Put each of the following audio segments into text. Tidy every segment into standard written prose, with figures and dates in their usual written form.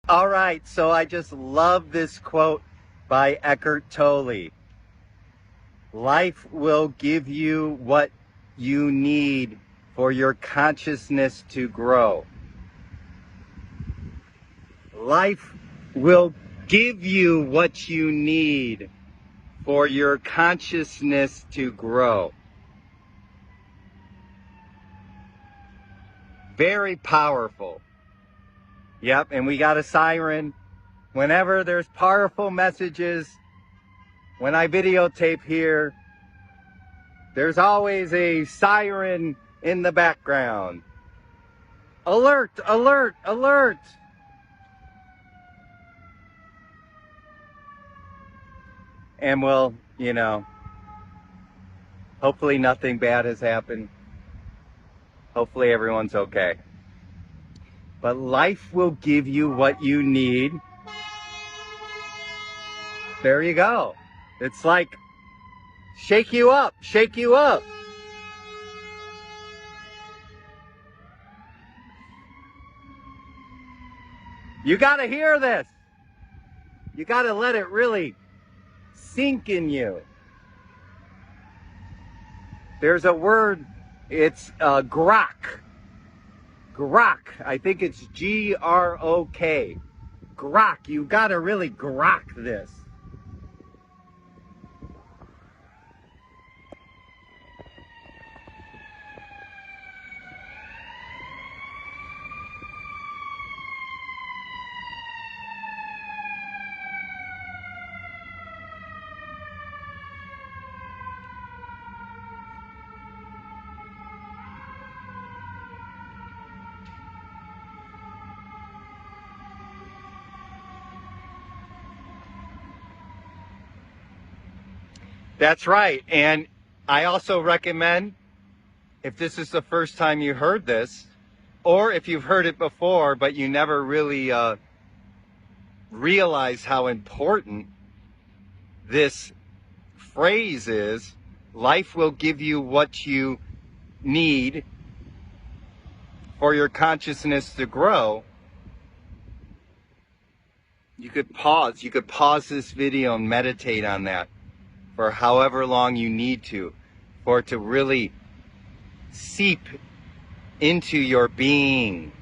All right, so I just love this quote by Eckhart Tolle. Life will give you what you need for your consciousness to grow. Life will give you what you need for your consciousness to grow. Very powerful. Yep, and we got a siren. Whenever there's powerful messages, when I videotape here, there's always a siren in the background. Alert, alert, alert! And well, hopefully nothing bad has happened. Hopefully everyone's okay. But life will give you what you need. There you go. It's like, shake you up, shake you up. You gotta hear this. You gotta let it really sink in you. There's a word, it's grok. Grok, I think it's G-R-O-K. Grok, you gotta really grok this. That's right. And I also recommend, if this is the first time you heard this, or if you've heard it before, but you never really realize how important this phrase is, life will give you what you need for your consciousness to grow. You could pause this video and meditate on that for however long you need to, for it to really seep into your being.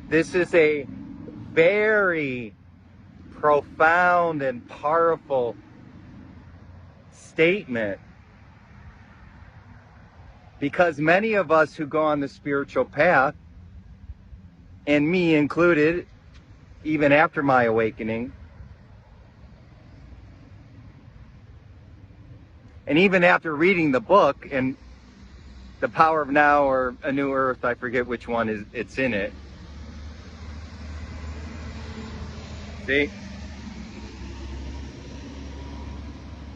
This is a very profound and powerful statement, because many of us who go on the spiritual path, and me included, even after my awakening, and even after reading the book and The Power of Now or A New Earth, I forget which one it's in it. See?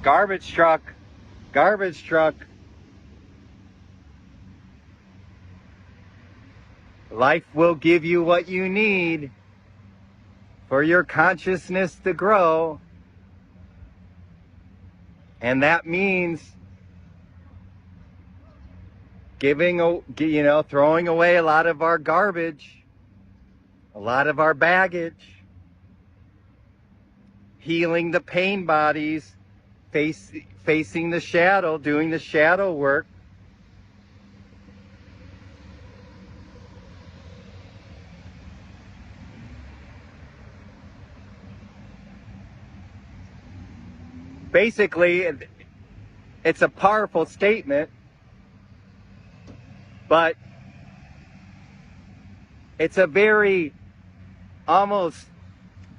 Garbage truck, garbage truck. Life will give you what you need for your consciousness to grow. And that means throwing away a lot of our garbage, a lot of our baggage, healing the pain bodies, facing the shadow, doing the shadow work. Basically, it's a powerful statement, but it's a very almost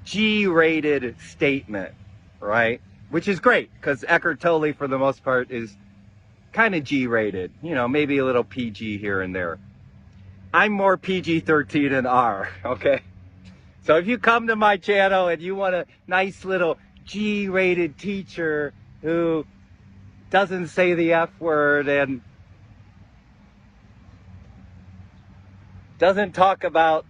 G-rated statement, right? Which is great, because Eckhart Tolle, for the most part, is kind of G-rated. Maybe a little PG here and there. I'm more PG-13 than R, okay? So if you come to my channel and you want a nice little G-rated teacher who doesn't say the F word and doesn't talk about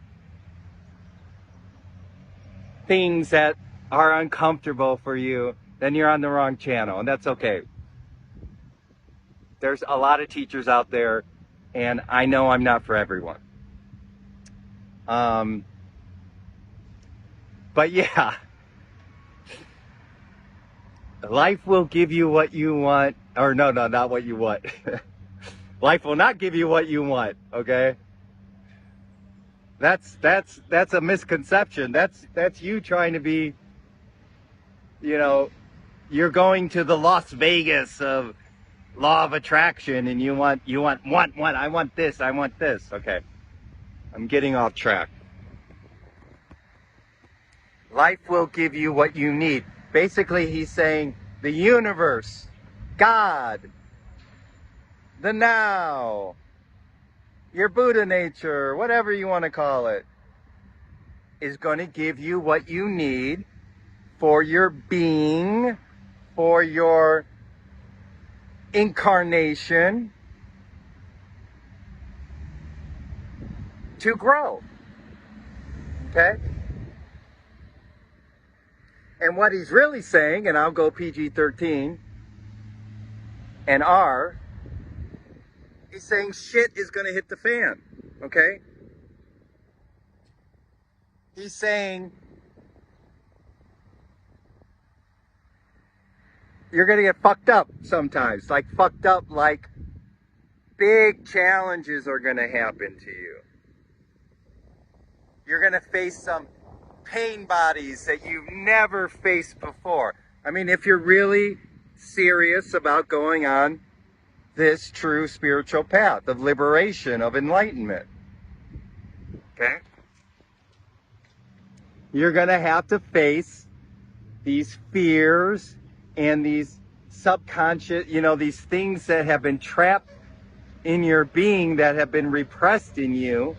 things that are uncomfortable for you, then you're on the wrong channel, and that's okay. There's a lot of teachers out there, and I know I'm not for everyone. But yeah, life will give you what you want, or no, not what you want. Life will not give you what you want, okay? That's a misconception. That's you trying to be, you're going to the Las Vegas of law of attraction, and you want, I want this, okay? I'm getting off track. Life will give you what you need. Basically, he's saying the universe, God, the now, your Buddha nature, whatever you want to call it, is going to give you what you need for your being, for your incarnation, to grow. Okay? And what he's really saying, and I'll go PG-13 and R, he's saying shit is going to hit the fan. Okay? He's saying you're going to get fucked up sometimes. Like fucked up, like big challenges are going to happen to you. You're going to face some pain bodies that you've never faced before. I mean, if you're really serious about going on this true spiritual path of liberation, of enlightenment, okay? You're going to have to face these fears and these subconscious, these things that have been trapped in your being, that have been repressed in you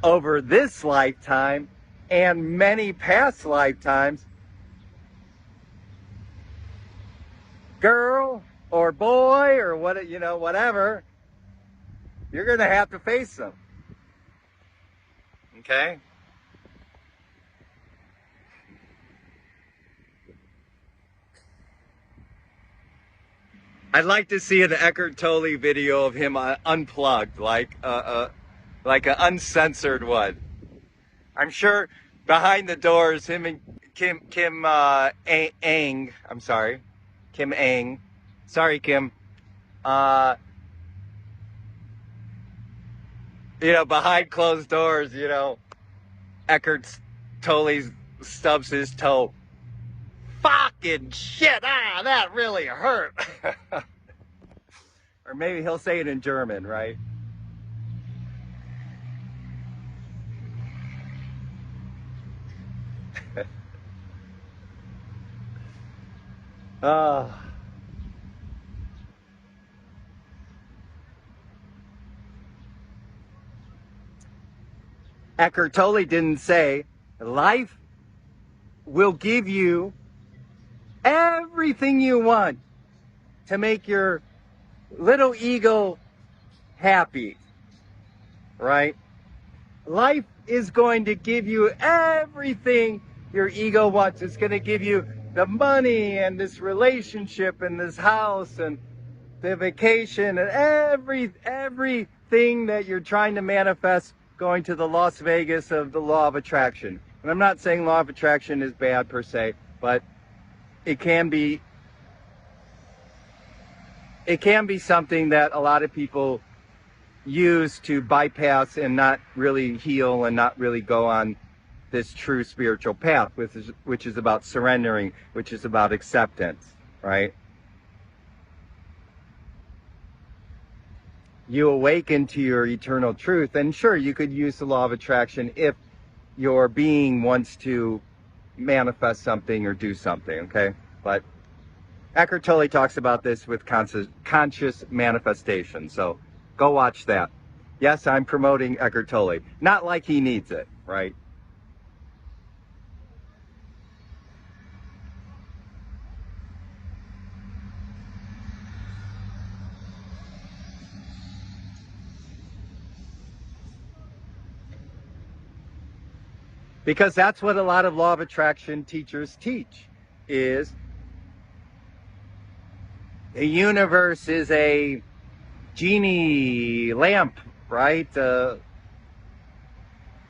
over this lifetime and many past lifetimes. Girl or boy or whatever, you're going to have to face them. Okay? I'd like to see an Eckhart Tolle video of him unplugged, like an uncensored one. I'm sure behind the doors, him and Kim Ang, I'm sorry, Kim Ang, sorry Kim, behind closed doors, Eckhart Tolle stubs his toe. Fucking shit, that really hurt. Or maybe he'll say it in German, right? Eckhart Tolle didn't say life will give you everything you want to make your little ego happy, right? Life is going to give you everything your ego wants. It's going to give you the money and this relationship and this house and the vacation and everything that you're trying to manifest, going to the Las Vegas of the law of attraction. And I'm not saying law of attraction is bad per se, but it can be something that a lot of people use to bypass and not really heal and not really go on this true spiritual path, which is about surrendering, which is about acceptance, right? You awaken to your eternal truth, and sure, you could use the law of attraction if your being wants to manifest something or do something, okay? But Eckhart Tolle talks about this with conscious manifestation, so go watch that. Yes, I'm promoting Eckhart Tolle. Not like he needs it, right? Because that's what a lot of law of attraction teachers teach, is the universe is a genie lamp, right?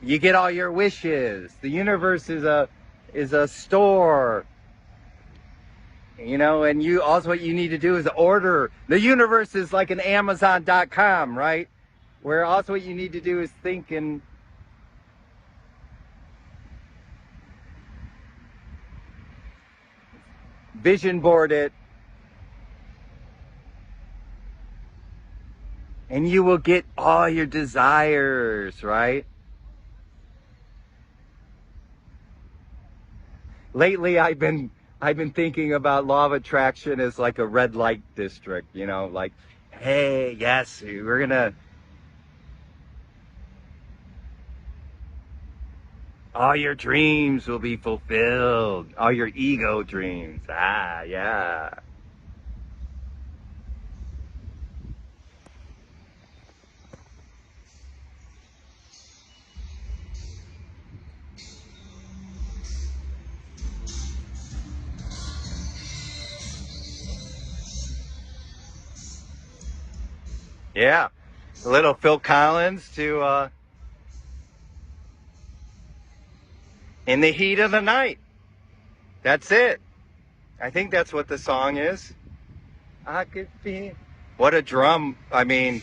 You get all your wishes. The universe is a store, you know, and you also, what you need to do is order. The universe is like an Amazon.com, right? Where also what you need to do is think and vision board it, and you will get all your desires, right? Lately, I've been thinking about law of attraction as like a red light district, you know, like, hey, yes, we're gonna, all your dreams will be fulfilled, all your ego dreams. Ah, yeah. Yeah. A little Phil Collins to In the Heat of the Night. That's it. I think that's what the song is. I could be. What a drum. I mean.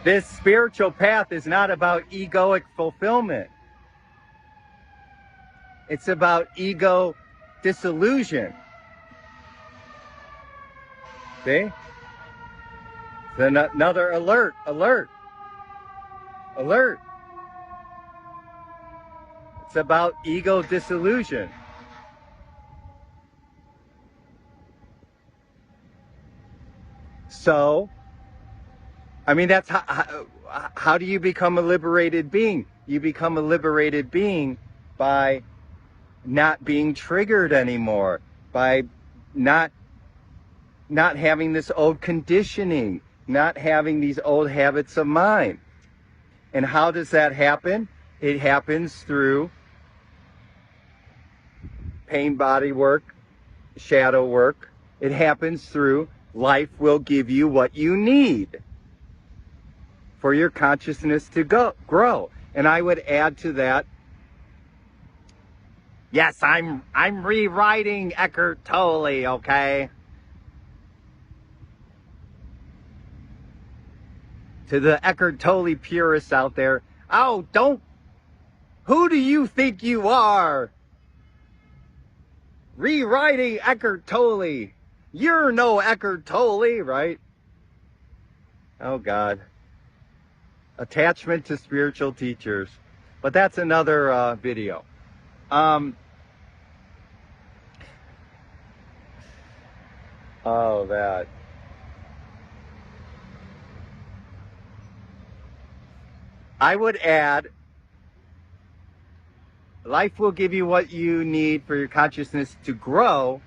This spiritual path is not about egoic fulfillment. It's about ego disillusion. See? Then another alert. It's about ego disillusion. So, I mean, that's how do you become a liberated being? You become a liberated being by not being triggered anymore, by not having this old conditioning, not having these old habits of mind. And how does that happen? It happens through pain body work, shadow work. It happens through life will give you what you need for your consciousness to grow. And I would add to that, yes, I'm rewriting Eckhart Tolle, okay? To the Eckhart Tolle purists out there, oh, who do you think you are? Rewriting Eckhart Tolle. You're no Eckhart Tolle, right? Oh, God. Attachment to spiritual teachers. But that's another video. Oh, that. I would add, life will give you what you need for your consciousness to grow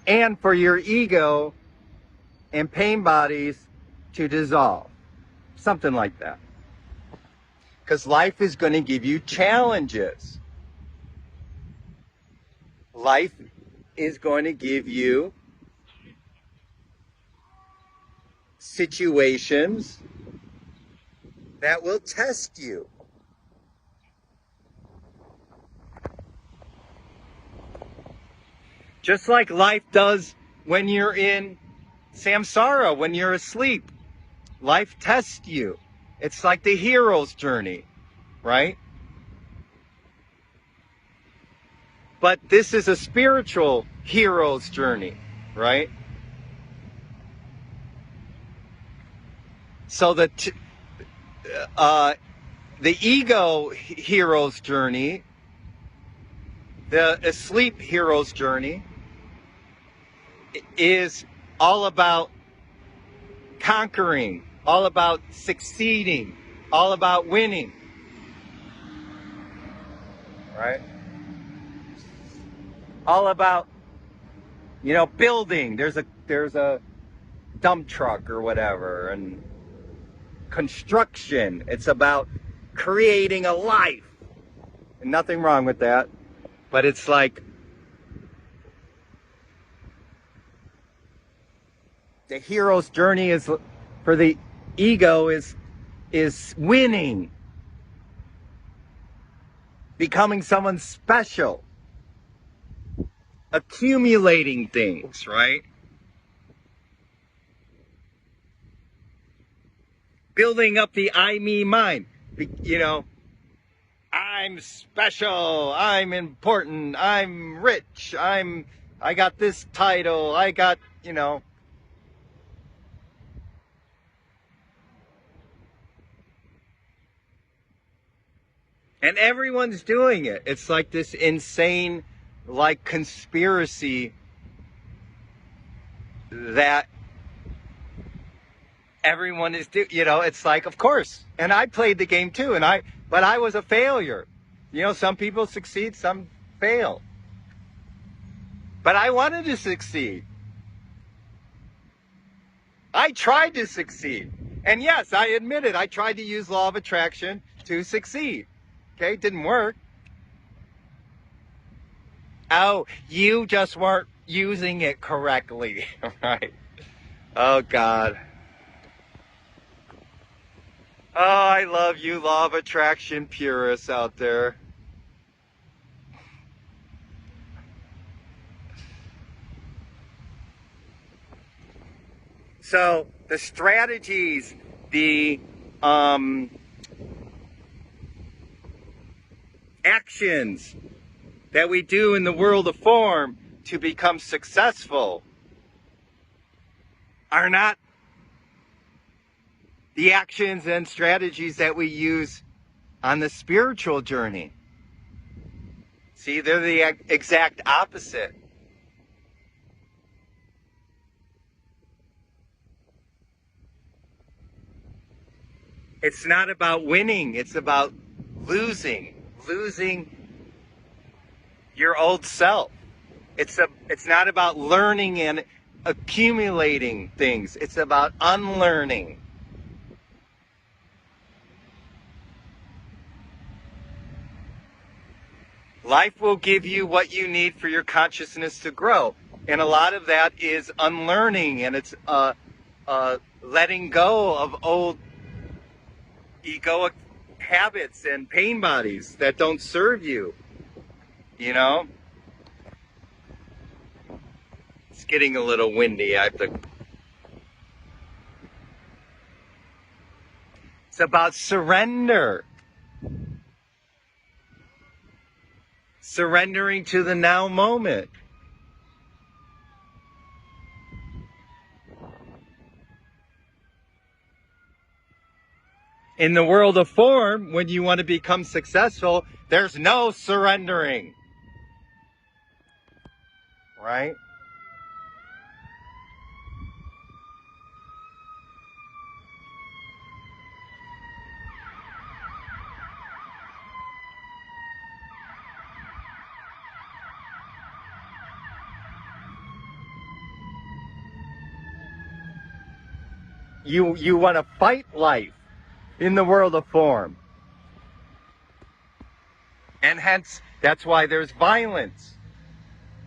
and for your ego and pain bodies to dissolve. Something like that. Because life is going to give you challenges. Life is going to give you situations that will test you. Just like life does when you're in samsara, when you're asleep. Life tests you. It's like the hero's journey, right? But this is a spiritual hero's journey, right? So the ego hero's journey, the asleep hero's journey, is all about conquering, all about succeeding, all about winning. Right? All about, building. There's a dump truck or whatever, and construction. It's about creating a life. And nothing wrong with that. But it's like the hero's journey is for the ego is winning, becoming someone special, accumulating things, right? Building up the I, me, mine. I'm special, I'm important, I'm rich, I got this title, I got, and everyone's doing it. It's like this insane, like, conspiracy that everyone is it's like, of course. And I played the game too, but I was a failure. Some people succeed, some fail. But I wanted to succeed. I tried to succeed. And yes, I admit it. I tried to use law of attraction to succeed. Okay, it didn't work. Oh, you just weren't using it correctly. Right? Oh, God. Oh, I love you, law of attraction purists out there. So the strategies, the actions that we do in the world of form to become successful are not the actions and strategies that we use on the spiritual journey. See, they're the exact opposite. It's not about winning, it's about losing your old self. It's not about learning and accumulating things. It's about unlearning. Life will give you what you need for your consciousness to grow. And a lot of that is unlearning, and it's letting go of old egoic habits and pain bodies that don't serve you. It's getting a little windy. It's about surrender. Surrendering to the now moment. In the world of form, when you want to become successful, there's no surrendering. Right? You want to fight life in the world of form. And hence, that's why there's violence.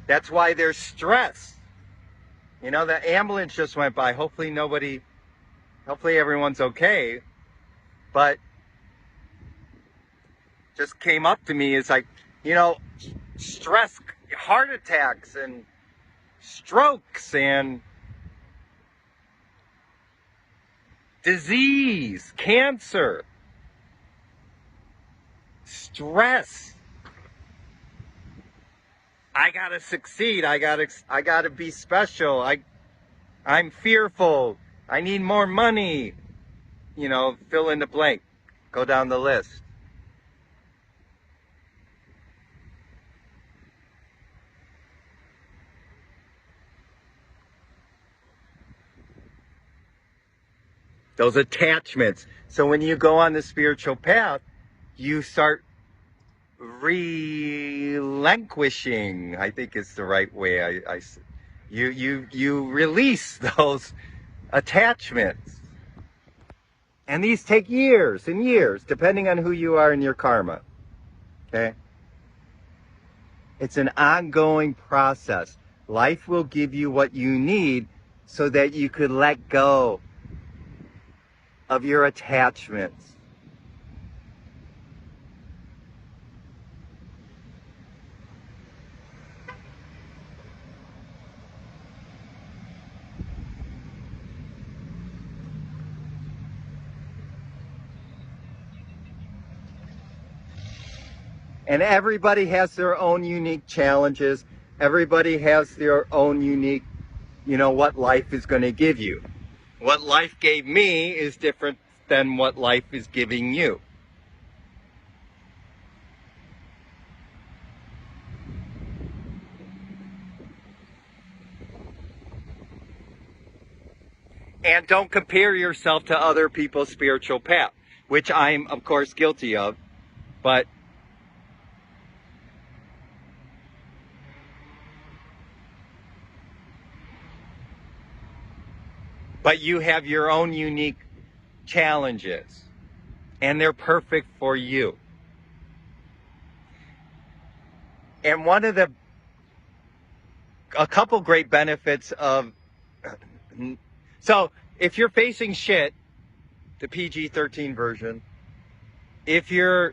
That's why there's stress. The ambulance just went by. Hopefully everyone's okay. But just came up to me, it's like, stress, heart attacks and strokes and disease, cancer, stress. I gotta succeed. I gotta be special. I'm fearful. I need more money. Fill in the blank. Go down the list. those attachments. So when you go on the spiritual path, you start relinquishing, I think is the right way. You release those attachments. And these take years and years, depending on who you are in your karma. Okay? It's an ongoing process. Life will give you what you need so that you could let go of your attachments. And everybody has their own unique challenges. Everybody has their own unique, what life is going to give you. What life gave me is different than what life is giving you. And don't compare yourself to other people's spiritual path, which I'm, of course, guilty of. But you have your own unique challenges, and they're perfect for you. And a couple great benefits of, so if you're facing shit, the PG-13 version, if you're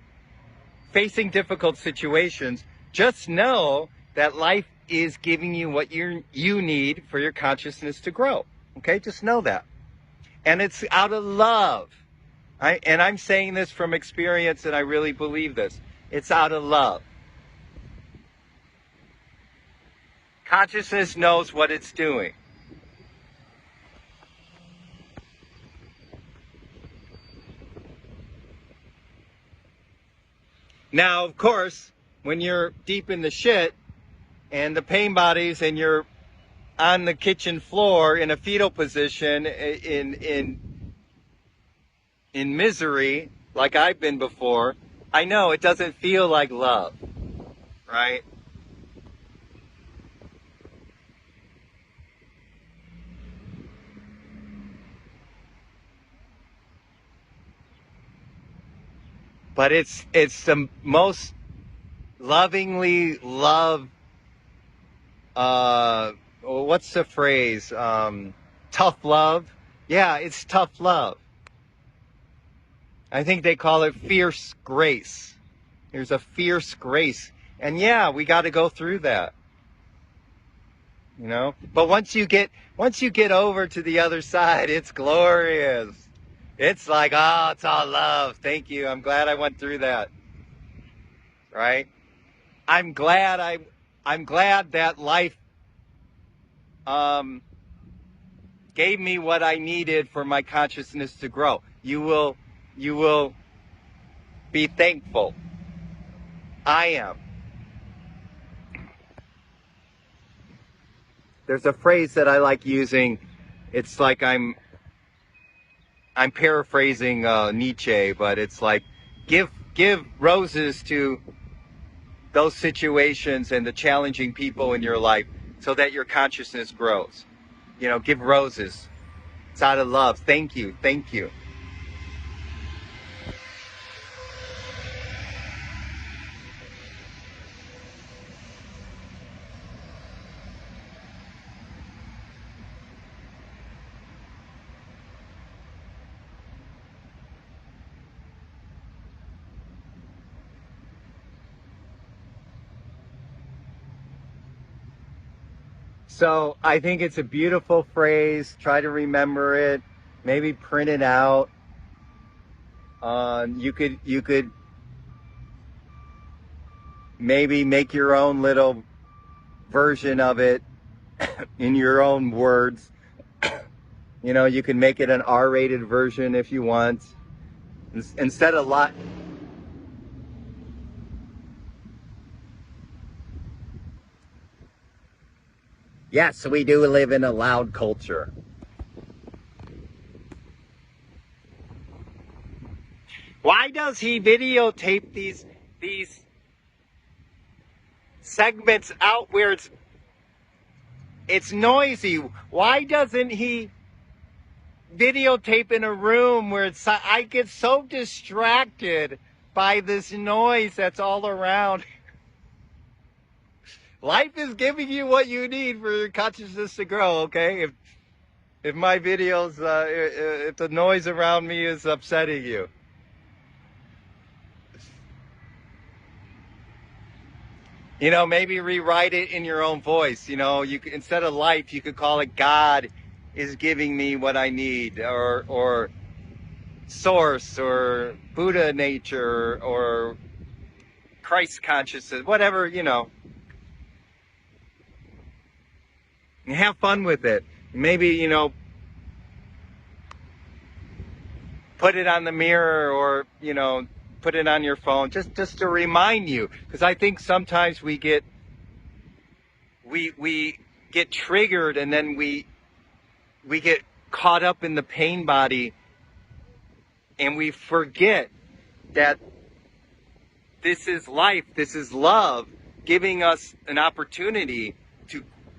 facing difficult situations, just know that life is giving you what you need for your consciousness to grow. Okay, just know that. And it's out of love. And I'm saying this from experience, and I really believe this. It's out of love. Consciousness knows what it's doing. Now, of course, when you're deep in the shit and the pain bodies and you're on the kitchen floor in a fetal position in misery, like I've been before, I know it doesn't feel like love, right? But it's the most lovingly love, what's the phrase? Tough love? Yeah, it's tough love. I think they call it fierce grace. There's a fierce grace. And yeah, we got to go through that. But once you get over to the other side, it's glorious. It's like, oh, it's all love. Thank you. I'm glad I went through that. Right? I'm glad that life gave me what I needed for my consciousness to grow. You will be thankful. I am. There's a phrase that I like using. It's like I'm paraphrasing Nietzsche, but it's like give roses to those situations and the challenging people in your life so that your consciousness grows. Give roses. It's out of love. Thank you. Thank you. So I think it's a beautiful phrase. Try to remember it. Maybe print it out. You could maybe make your own little version of it in your own words. You can make it an R-rated version if you want. Instead of Yes, we do live in a loud culture. Why does he videotape these segments out where it's noisy? Why doesn't he videotape in a room where I get so distracted by this noise that's all around? Life is giving you what you need for your consciousness to grow, okay? If my videos, if the noise around me is upsetting you. You know, maybe rewrite it in your own voice. You know, instead of life, you could call it God is giving me what I need, or source, or Buddha nature, or Christ consciousness, whatever, you know. And have fun with it. Maybe, you know, put it on the mirror, or, you know, put it on your phone, just to remind you. Because I think sometimes we get triggered, and then we get caught up in the pain body, and we forget that this is life, this is love, giving us an opportunity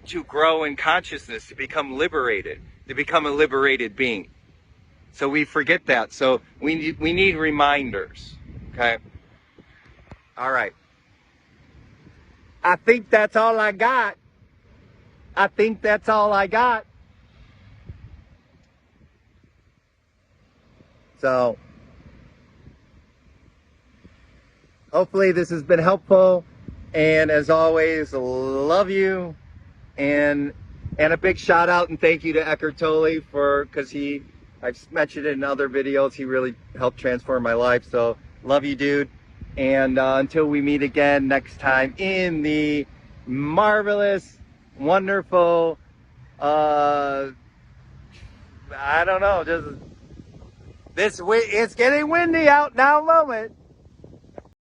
to grow in consciousness, to become liberated, to become a liberated being. So we forget that. So we need reminders. Okay? All right. I think that's all I got. I think that's all I got. So hopefully this has been helpful. And as always, love you. And a big shout out and thank you to Eckhart Tolle because I've mentioned it in other videos, he really helped transform my life. So love you, dude. And until we meet again next time in the marvelous, wonderful, I don't know, just it's getting windy out now moment.